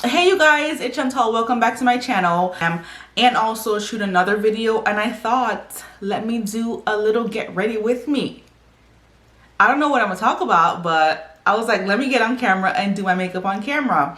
Hey you guys, it's Chantal. Welcome back to my channel and also shoot another video, and I thought let me do a little get ready with me. I don't know what I'm gonna talk about, but I was like, let me get on camera and do my makeup on camera.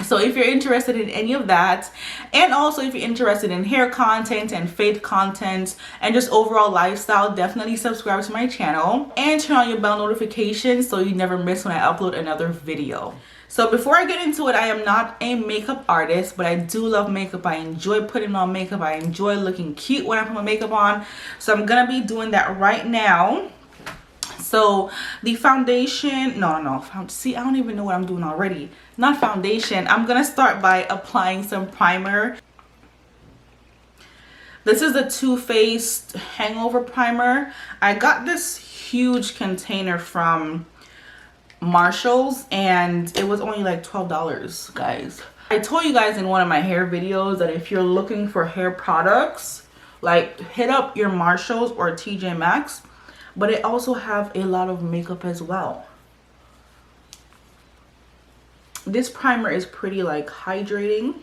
So if you're interested in any of that, and also if you're interested in hair content and fade content and just overall lifestyle, definitely subscribe to my channel and turn on your bell notifications so you never miss when I upload another video. So before I get into it, I am not a makeup artist, but I do love makeup. I enjoy putting on makeup. I enjoy looking cute when I put my makeup on. So I'm gonna be doing that right now. So the foundation, see, I don't even know what I'm doing already. Not foundation. I'm gonna start by applying some primer. This is the Too Faced Hangover primer. I got this huge container from Marshalls and it was only like $12, guys. I told you guys in one of my hair videos that if you're looking for hair products, like hit up your Marshalls or TJ Maxx, but it also have a lot of makeup as well. This primer is pretty like hydrating.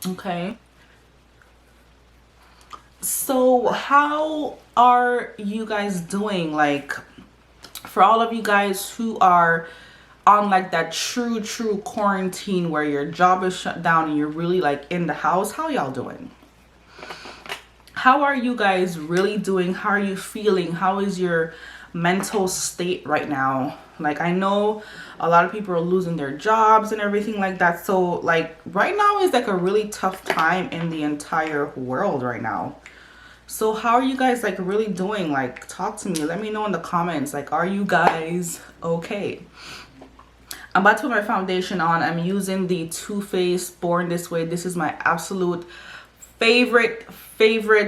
Okay, so how are you guys doing? Like, for all of you guys who are on like that true quarantine where your job is shut down and you're really like in the house, how y'all doing? How are you guys really doing? How are you feeling? How is your mental state right now? Like, I know a lot of people are losing their jobs and everything like that, so like right now is like a really tough time in the entire world right now. So how are you guys like really doing? Like, talk to me. Let me know in the comments. Like, are you guys okay? I'm about to put my foundation on. I'm using the Too Faced Born This Way. This is my absolute favorite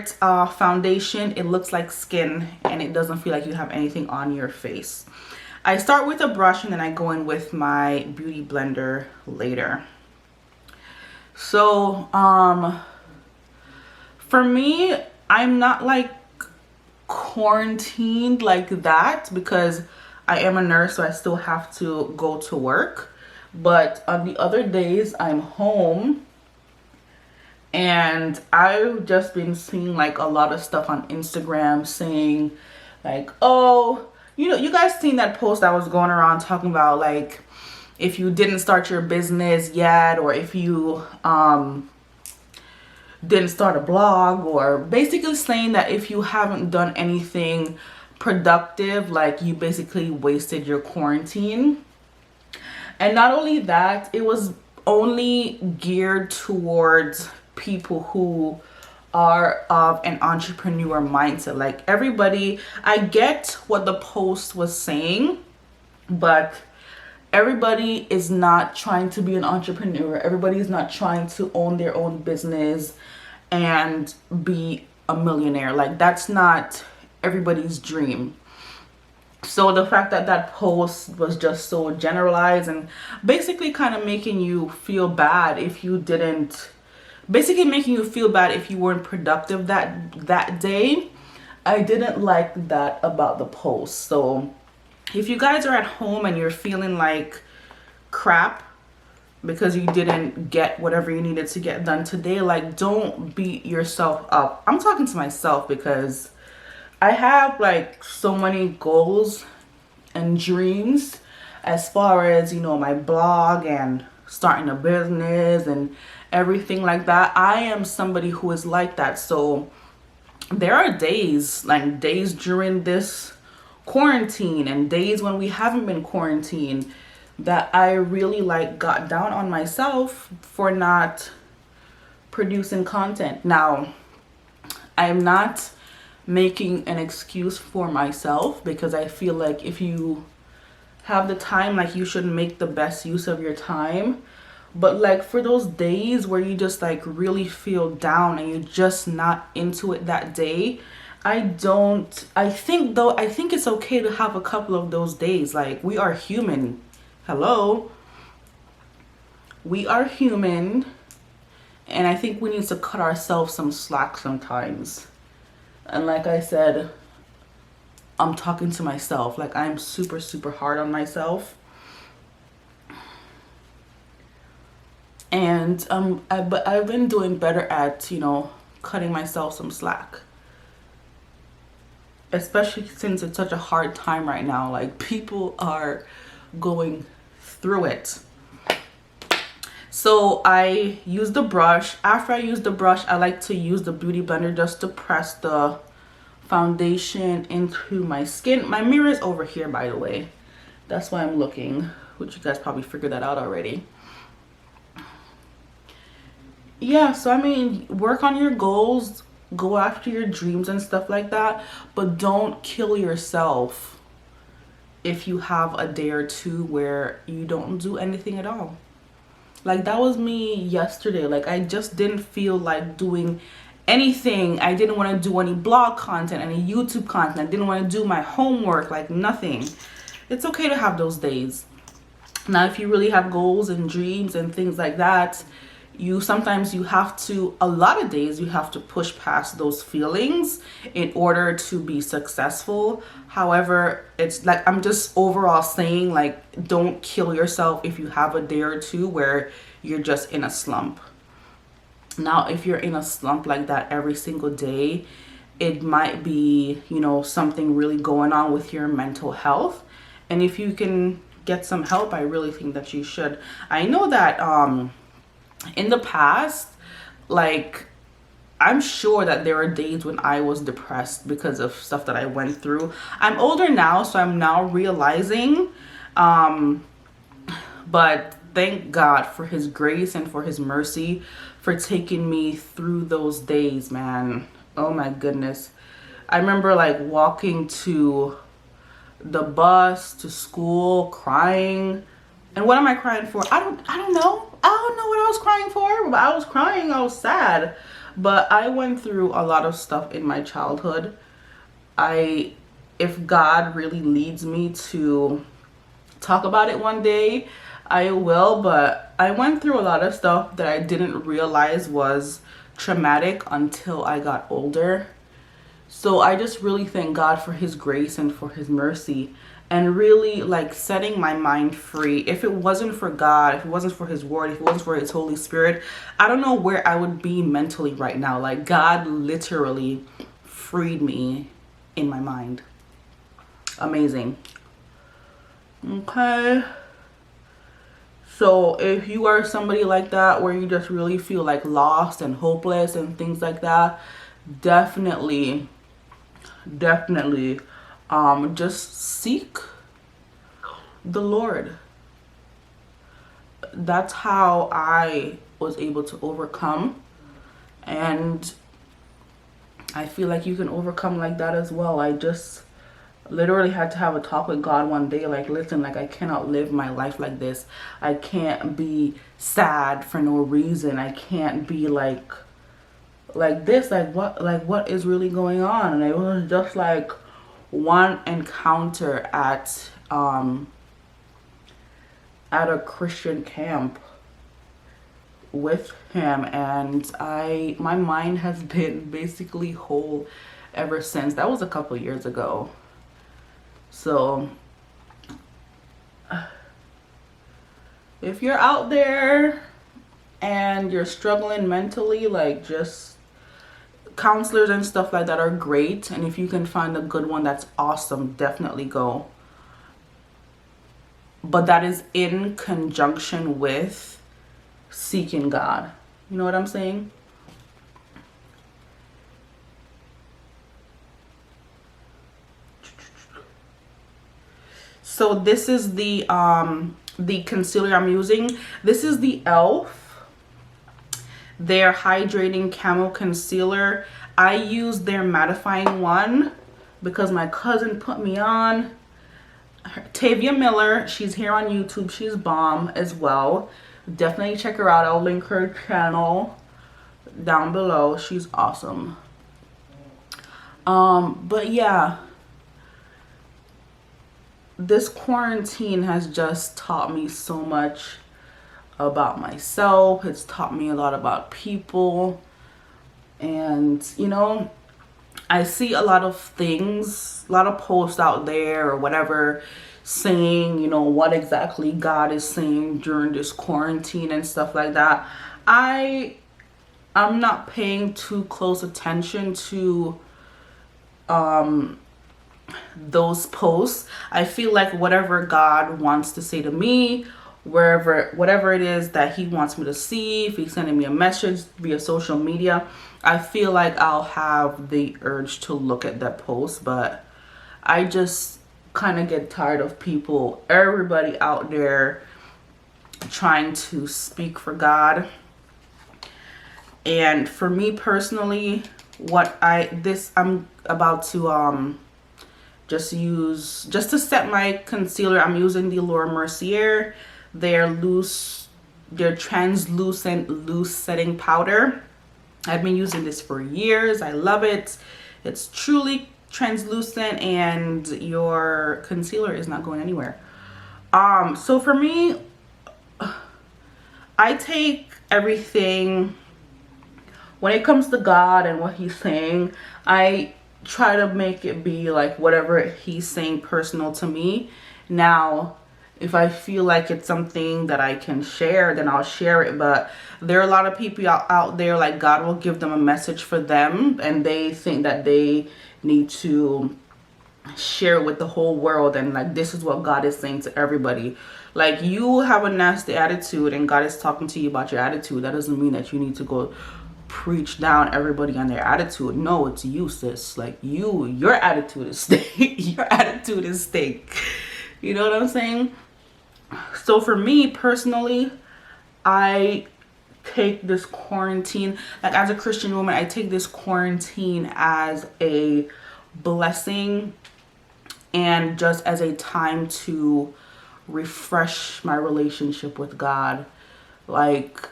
foundation. It looks like skin and it doesn't feel like you have anything on your face. I start with a brush and then I go in with my beauty blender later. So for me, I'm not like quarantined like that because I am a nurse, so I still have to go to work. But on the other days I'm home, and I've just been seeing like a lot of stuff on Instagram saying like, oh, you know, you guys seen that post that was going around talking about like if you didn't start your business yet, or if you didn't start a blog, or basically saying that if you haven't done anything productive, like you basically wasted your quarantine. And not only that, it was only geared towards people who are of an entrepreneur mindset. Like, everybody, I get what the post was saying, but everybody is not trying to be an entrepreneur. Everybody is not trying to own their own business and be a millionaire. Like, that's not everybody's dream. So the fact that that post was just so generalized and basically kind of making you feel bad if you didn't, basically making you feel bad if you weren't productive that day, I didn't like that about the post. So if you guys are at home and you're feeling like crap because you didn't get whatever you needed to get done today, like, don't beat yourself up. I'm talking to myself because I have like so many goals and dreams as far as, you know, my blog and starting a business and everything like that. I am somebody who is like that. So there are days, like days during this quarantine and days when we haven't been quarantined, that I really like got down on myself for not producing content. Now, I am not making an excuse for myself, because I feel like if you have the time, like, you should make the best use of your time. But like, for those days where you just like really feel down and you're just not into it that day, I think it's okay to have a couple of those days. Like, we are human. Hello, we are human, and I think we need to cut ourselves some slack sometimes. And like I said, I'm talking to myself. Like, I'm super hard on myself. And but I've been doing better at, you know, cutting myself some slack, especially since it's such a hard time right now. Like, people are going through it. So I use the brush. After I use the brush, I like to use the beauty blender just to press the foundation into my skin. My mirror is over here, by the way. That's why I'm looking, which you guys probably figured that out already. Yeah, so I mean, work on your goals, go after your dreams and stuff like that, but don't kill yourself if you have a day or two where you don't do anything at all. Like, that was me yesterday. Like, I just didn't feel like doing anything. I didn't want to do any blog content, any YouTube content. I didn't want to do my homework, like nothing. It's okay to have those days. Now, if you really have goals and dreams and things like that, sometimes you have to, a lot of days you have to push past those feelings in order to be successful. However, it's like, I'm just overall saying, like, don't kill yourself if you have a day or two where you're just in a slump. Now, if you're in a slump like that every single day, it might be, you know, something really going on with your mental health. And if you can get some help, I really think that you should. I know that in the past, like, I'm sure that there were days when I was depressed because of stuff that I went through. I'm older now, so I'm now realizing, but thank God for his grace and for his mercy for taking me through those days, man. Oh my goodness. I remember, like, walking to the bus to school crying. And what am I crying for? I don't know. I don't know what I was crying for, but I was crying. I was sad. But I went through a lot of stuff in my childhood. If God really leads me to talk about it one day, I will. But I went through a lot of stuff that I didn't realize was traumatic until I got older. So I just really thank God for his grace and for his mercy, and really, like, setting my mind free. If it wasn't for God, if it wasn't for his word, if it wasn't for his Holy Spirit, I don't know where I would be mentally right now. Like, God literally freed me in my mind. Amazing. Okay. So if you are somebody like that, where you just really feel like lost and hopeless and things like that, definitely just seek the Lord. That's how I was able to overcome, and I feel like you can overcome like that as well. I just literally had to have a talk with God one day, like, listen, like, I cannot live my life like this. I can't be sad for no reason. I can't be like this. Like, what is really going on? And it was just like one encounter at a Christian camp with him, and my mind has been basically whole ever since. That was a couple years ago. So if you're out there and you're struggling mentally, like, just counselors and stuff like that are great, and if you can find a good one, that's awesome. Definitely go. But that is in conjunction with seeking God. You know what I'm saying? So this is the concealer I'm using. This is the e.l.f. their hydrating camo concealer. I use their mattifying one because my cousin put me on. Tavia Miller, she's here on YouTube. She's bomb as well. Definitely check her out. I'll link her channel down below. She's awesome. But yeah, this quarantine has just taught me so much about myself. It's taught me a lot about people. And, you know, I see a lot of things, a lot of posts out there or whatever, saying, you know, what exactly God is saying during this quarantine and stuff like that. I'm not paying too close attention to those posts. I feel like whatever God wants to say to me, whatever it is that he wants me to see, if he's sending me a message via social media, I feel like I'll have the urge to look at that post. But I just kind of get tired of people, everybody out there trying to speak for God. And for me personally, I'm about to just to set my concealer, I'm using the Laura Mercier, their translucent loose setting powder. I've been using this for years. I love it. It's truly translucent and your concealer is not going anywhere. So for me, I take everything when it comes to God and what he's saying, I try to make it be like whatever he's saying personal to me. Now, if I feel like it's something that I can share, then I'll share it. But there are a lot of people out there, like God will give them a message for them and they think that they need to share it with the whole world, and like this is what God is saying to everybody. Like, you have a nasty attitude and God is talking to you about your attitude. That doesn't mean that you need to go preach down everybody on their attitude. No, it's you, sis. Like, your attitude is stink. Your attitude is stink. You know what I'm saying? So for me personally, I take this quarantine, like as a Christian woman, I take this quarantine as a blessing and just as a time to refresh my relationship with God. Like,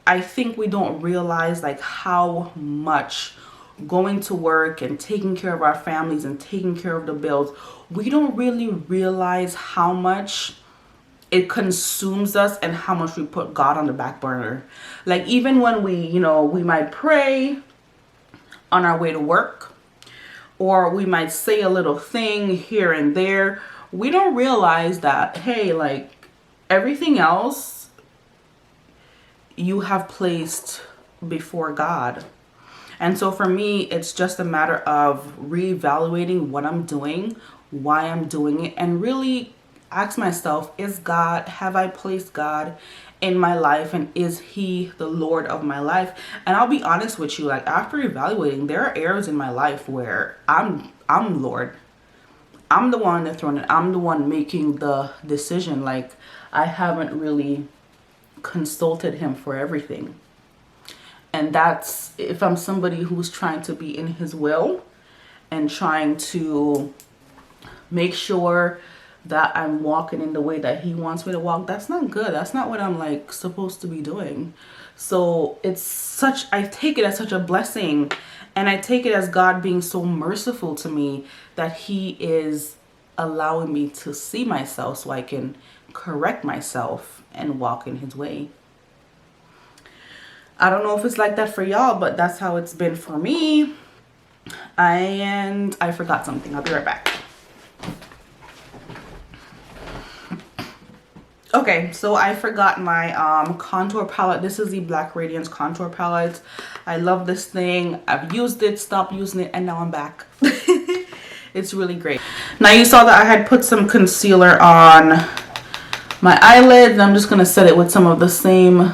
I think we don't realize like how much going to work and taking care of our families and taking care of the bills, we don't really realize how much it consumes us and how much we put God on the back burner. Like, even when we might pray on our way to work, or we might say a little thing here and there, we don't realize that, hey, like, everything else you have placed before God. And so for me, it's just a matter of reevaluating what I'm doing, why I'm doing it, and really ask myself, have I placed God in my life, and is he the Lord of my life? And I'll be honest with you, like, after evaluating, there are areas in my life where I'm Lord. I'm the one on the throne and I'm the one making the decision. Like, I haven't really consulted him for everything. And that's if I'm somebody who's trying to be in his will and trying to make sure that I'm walking in the way that he wants me to walk. That's not good. That's not what I'm like supposed to be doing. So I take it as such a blessing, and I take it as God being so merciful to me that he is allowing me to see myself so I can correct myself and walk in his way. I don't know if it's like that for y'all, but that's how it's been for me. And I forgot something. I'll be right back. Okay, so I forgot my contour palette. This is the Black Radiance contour palette. I love this thing. I've used it, stopped using it, and now I'm back. It's really great. Now, you saw that I had put some concealer on my eyelids. I'm just going to set it with some of the same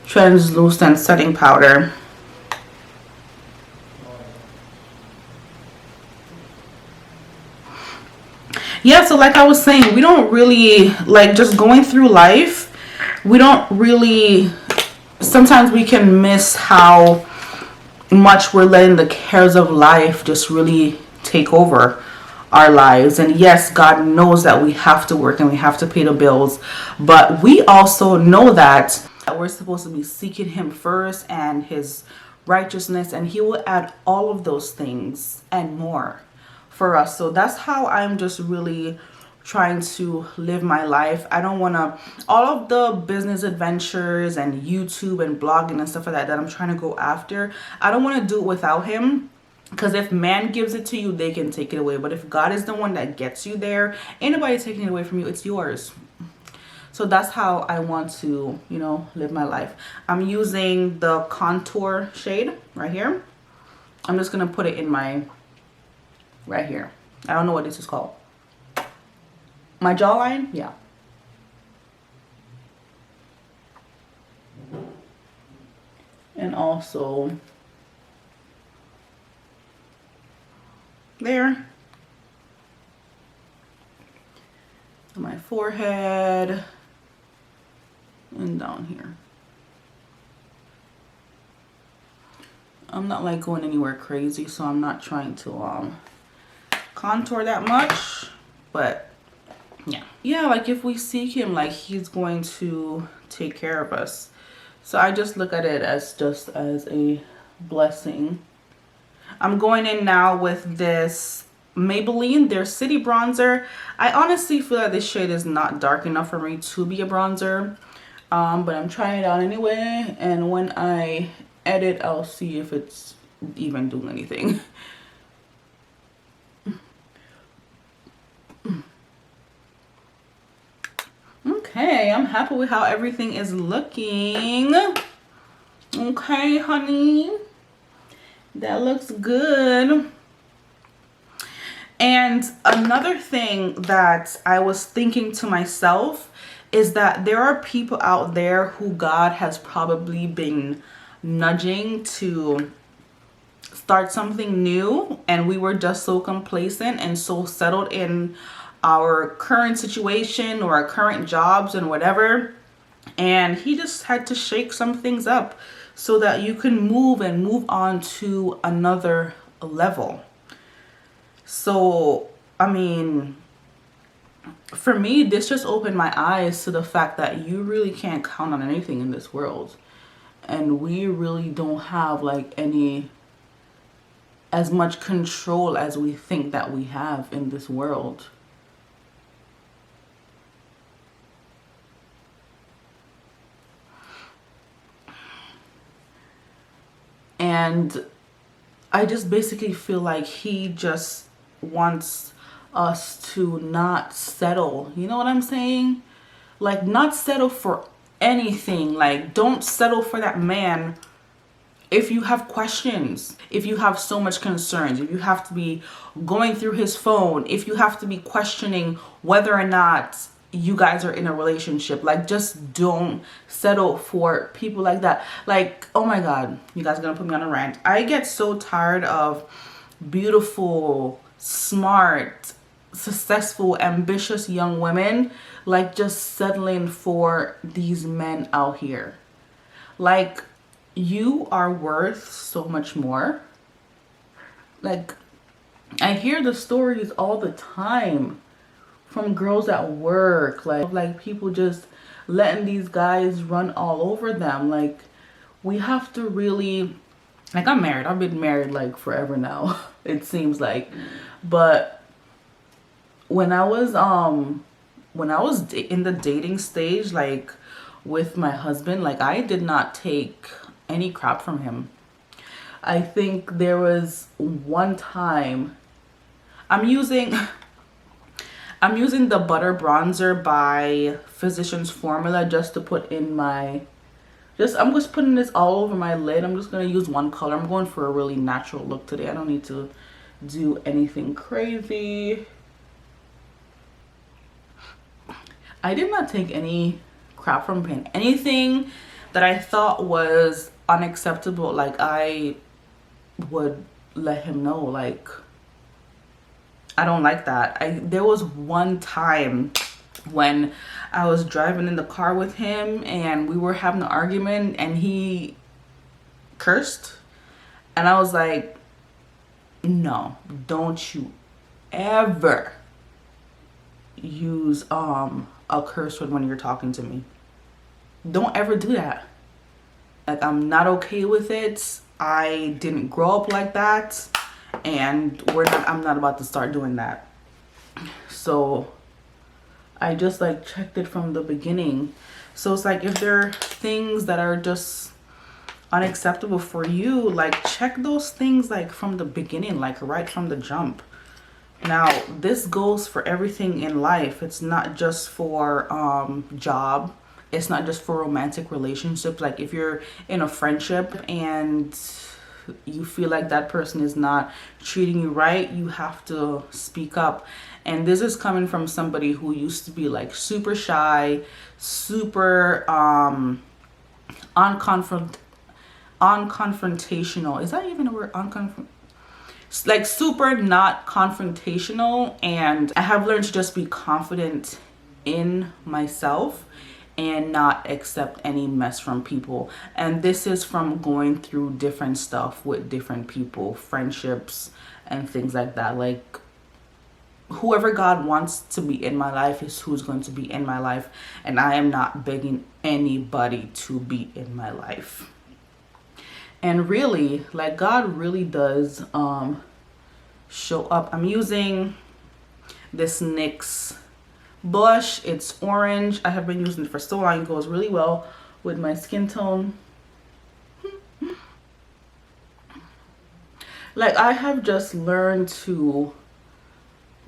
translucent setting powder. Yeah, so like I was saying, we don't really, like, just going through life, we don't really, sometimes we can miss how much we're letting the cares of life just really take over our lives. And yes, God knows that we have to work and we have to pay the bills, but we also know that we're supposed to be seeking him first and his righteousness, and he will add all of those things and more for us. So that's how I'm just really trying to live my life. I don't want to, all of the business adventures and YouTube and blogging and stuff like that I'm trying to go after, I don't want to do it without him. Because if man gives it to you, they can take it away. But if God is the one that gets you there, ain't nobody taking it away from you. It's yours. So that's how I want to, you know, live my life. I'm using the contour shade right here. I'm just going to put it in my, right here. I don't know what this is called. My jawline? Yeah. And also there. My forehead. And down here. I'm not like going anywhere crazy, so I'm not trying to contour that much, but yeah, like if we seek him, like he's going to take care of us. So I just look at it as just as a blessing. I'm going in now with this Maybelline, their City Bronzer. I honestly feel like this shade is not dark enough for me to be a bronzer. But I'm trying it out anyway, and when I edit, I'll see if it's even doing anything. Okay, I'm happy with how everything is looking. Okay, honey. That looks good. And another thing that I was thinking to myself is that there are people out there who God has probably been nudging to start something new, and we were just so complacent and so settled in our current situation or our current jobs and whatever, and he just had to shake some things up so that you can move on to another level. So I mean, for me, this just opened my eyes to the fact that you really can't count on anything in this world. And we really don't have like as much control as we think that we have in this world. And I just basically feel like he just wants us to not settle. You know what I'm saying? Like, not settle for anything. Like, don't settle for that man if you have questions, if you have so much concerns, if you have to be going through his phone, if you have to be questioning whether or not you guys are in a relationship. Like, just don't settle for people like that. Like, oh my God, you guys are gonna put me on a rant. I get so tired of beautiful, smart, successful, ambitious young women like just settling for these men out here. Like, you are worth so much more. Like, I hear the stories all the time from girls at work, like people just letting these guys run all over them. Like, we have to really, like, I'm married. I've been married like forever now, it seems like. But when I was in the dating stage, like with my husband, like I did not take any crap from him. I think there was one time I'm using the butter bronzer by Physicians Formula just to put in my, I'm just putting this all over my lid. I'm just going to use one color. I'm going for a really natural look today. I don't need to do anything crazy. I did not take any crap from him. Anything that I thought was unacceptable, like I would let him know, like, I don't like that. There was one time when I was driving in the car with him and we were having an argument and he cursed, and I was like, no, don't you ever use a curse word when you're talking to me. Don't ever do that. Like, I'm not okay with it. I didn't grow up like that, and I'm not about to start doing that. So I just like checked it from the beginning. So it's like, if there are things that are just unacceptable for you, like check those things like from the beginning, like right from the jump. Now this goes for everything in life. It's not just for job, it's not just for romantic relationships. Like if you're in a friendship and you feel like that person is not treating you right, you have to speak up. And this is coming from somebody who used to be like super shy, super unconfrontational. Is that even a word? Like super not confrontational. And I have learned to just be confident in myself and not accept any mess from people. And this is from going through different stuff with different people, friendships and things like that. Like whoever God wants to be in my life is who's going to be in my life, and I am not begging anybody to be in my life. And really, like God really does show up. I'm using this NYX blush. It's orange. I have been using it for so long. It goes really well with my skin tone. Like I have just learned to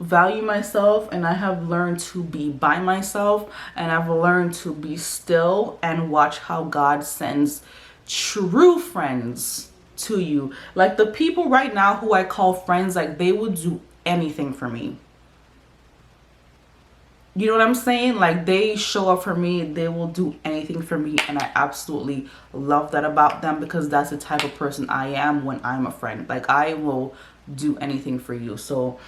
value myself, and I have learned to be by myself, and I've learned to be still and watch how God sends true friends to you. Like the people right now who I call friends, like they would do anything for me. You know what I'm saying? Like they show up for me, they will do anything for me, and I absolutely love that about them, because that's the type of person I am when I'm a friend. Like I will do anything for you. So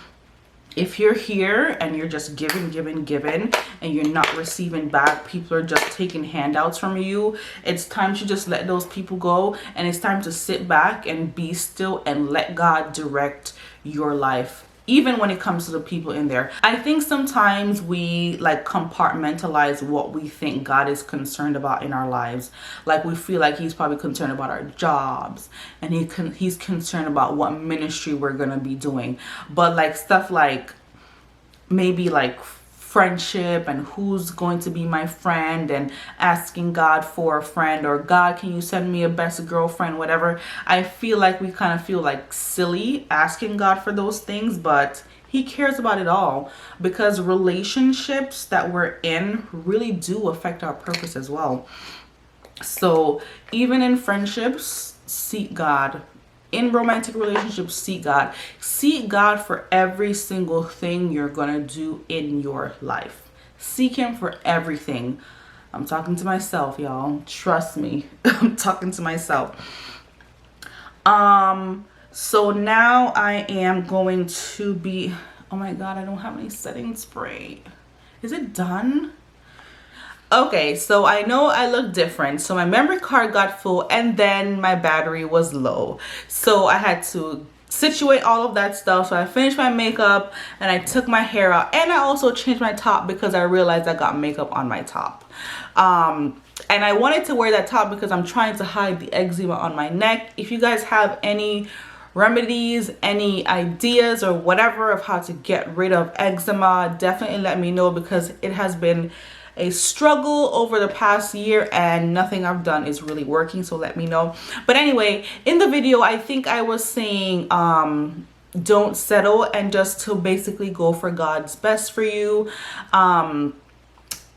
if you're here and you're just giving and you're not receiving back, people are just taking handouts from you, it's time to just let those people go, and it's time to sit back and be still and let God direct your life, even when it comes to the people in there. I think sometimes we like compartmentalize what we think God is concerned about in our lives. Like we feel like he's probably concerned about our jobs, and he's concerned about what ministry we're gonna be doing. But like stuff like maybe like friendship and who's going to be my friend, and asking God for a friend, or God, can you send me a best girlfriend, whatever. I feel like we kind of feel like silly asking God for those things, but he cares about it all, because relationships that we're in really do affect our purpose as well. So even in friendships, seek God. In romantic relationships, seek God. Seek God for every single thing you're gonna do in your life. Seek him for everything. I'm talking to myself, y'all. Trust me. I'm talking to myself. So now I am going to be, oh my God, I don't have any setting spray. Is it done? Okay, so I know I look different. So my memory card got full, and then my battery was low. So I had to situate all of that stuff. So I finished my makeup and I took my hair out, and I also changed my top because I realized I got makeup on my top. And I wanted to wear that top because I'm trying to hide the eczema on my neck. If you guys have any remedies, any ideas or whatever of how to get rid of eczema, definitely let me know, because it has been a struggle over the past year and nothing I've done is really working. So let me know. But anyway, in the video I think I was saying don't settle, and just to basically go for God's best for you.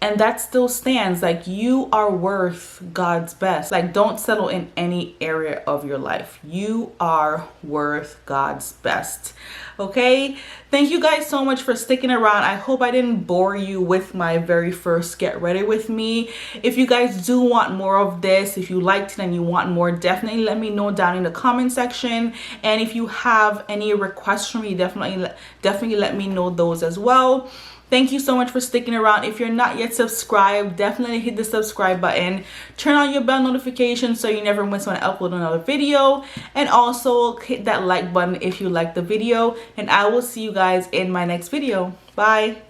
And that still stands. Like you are worth God's best. Like don't settle in any area of your life. You are worth God's best. Okay, thank you guys so much for sticking around. I hope I didn't bore you with my very first get ready with me. If you guys do want more of this, if you liked it and you want more, definitely let me know down in the comment section. And if you have any requests from me, definitely let me know those as well. Thank you so much for sticking around. If you're not yet subscribed, definitely hit the subscribe button. Turn on your bell notification so you never miss when I upload another video. And also hit that like button if you like the video. And I will see you guys in my next video. Bye.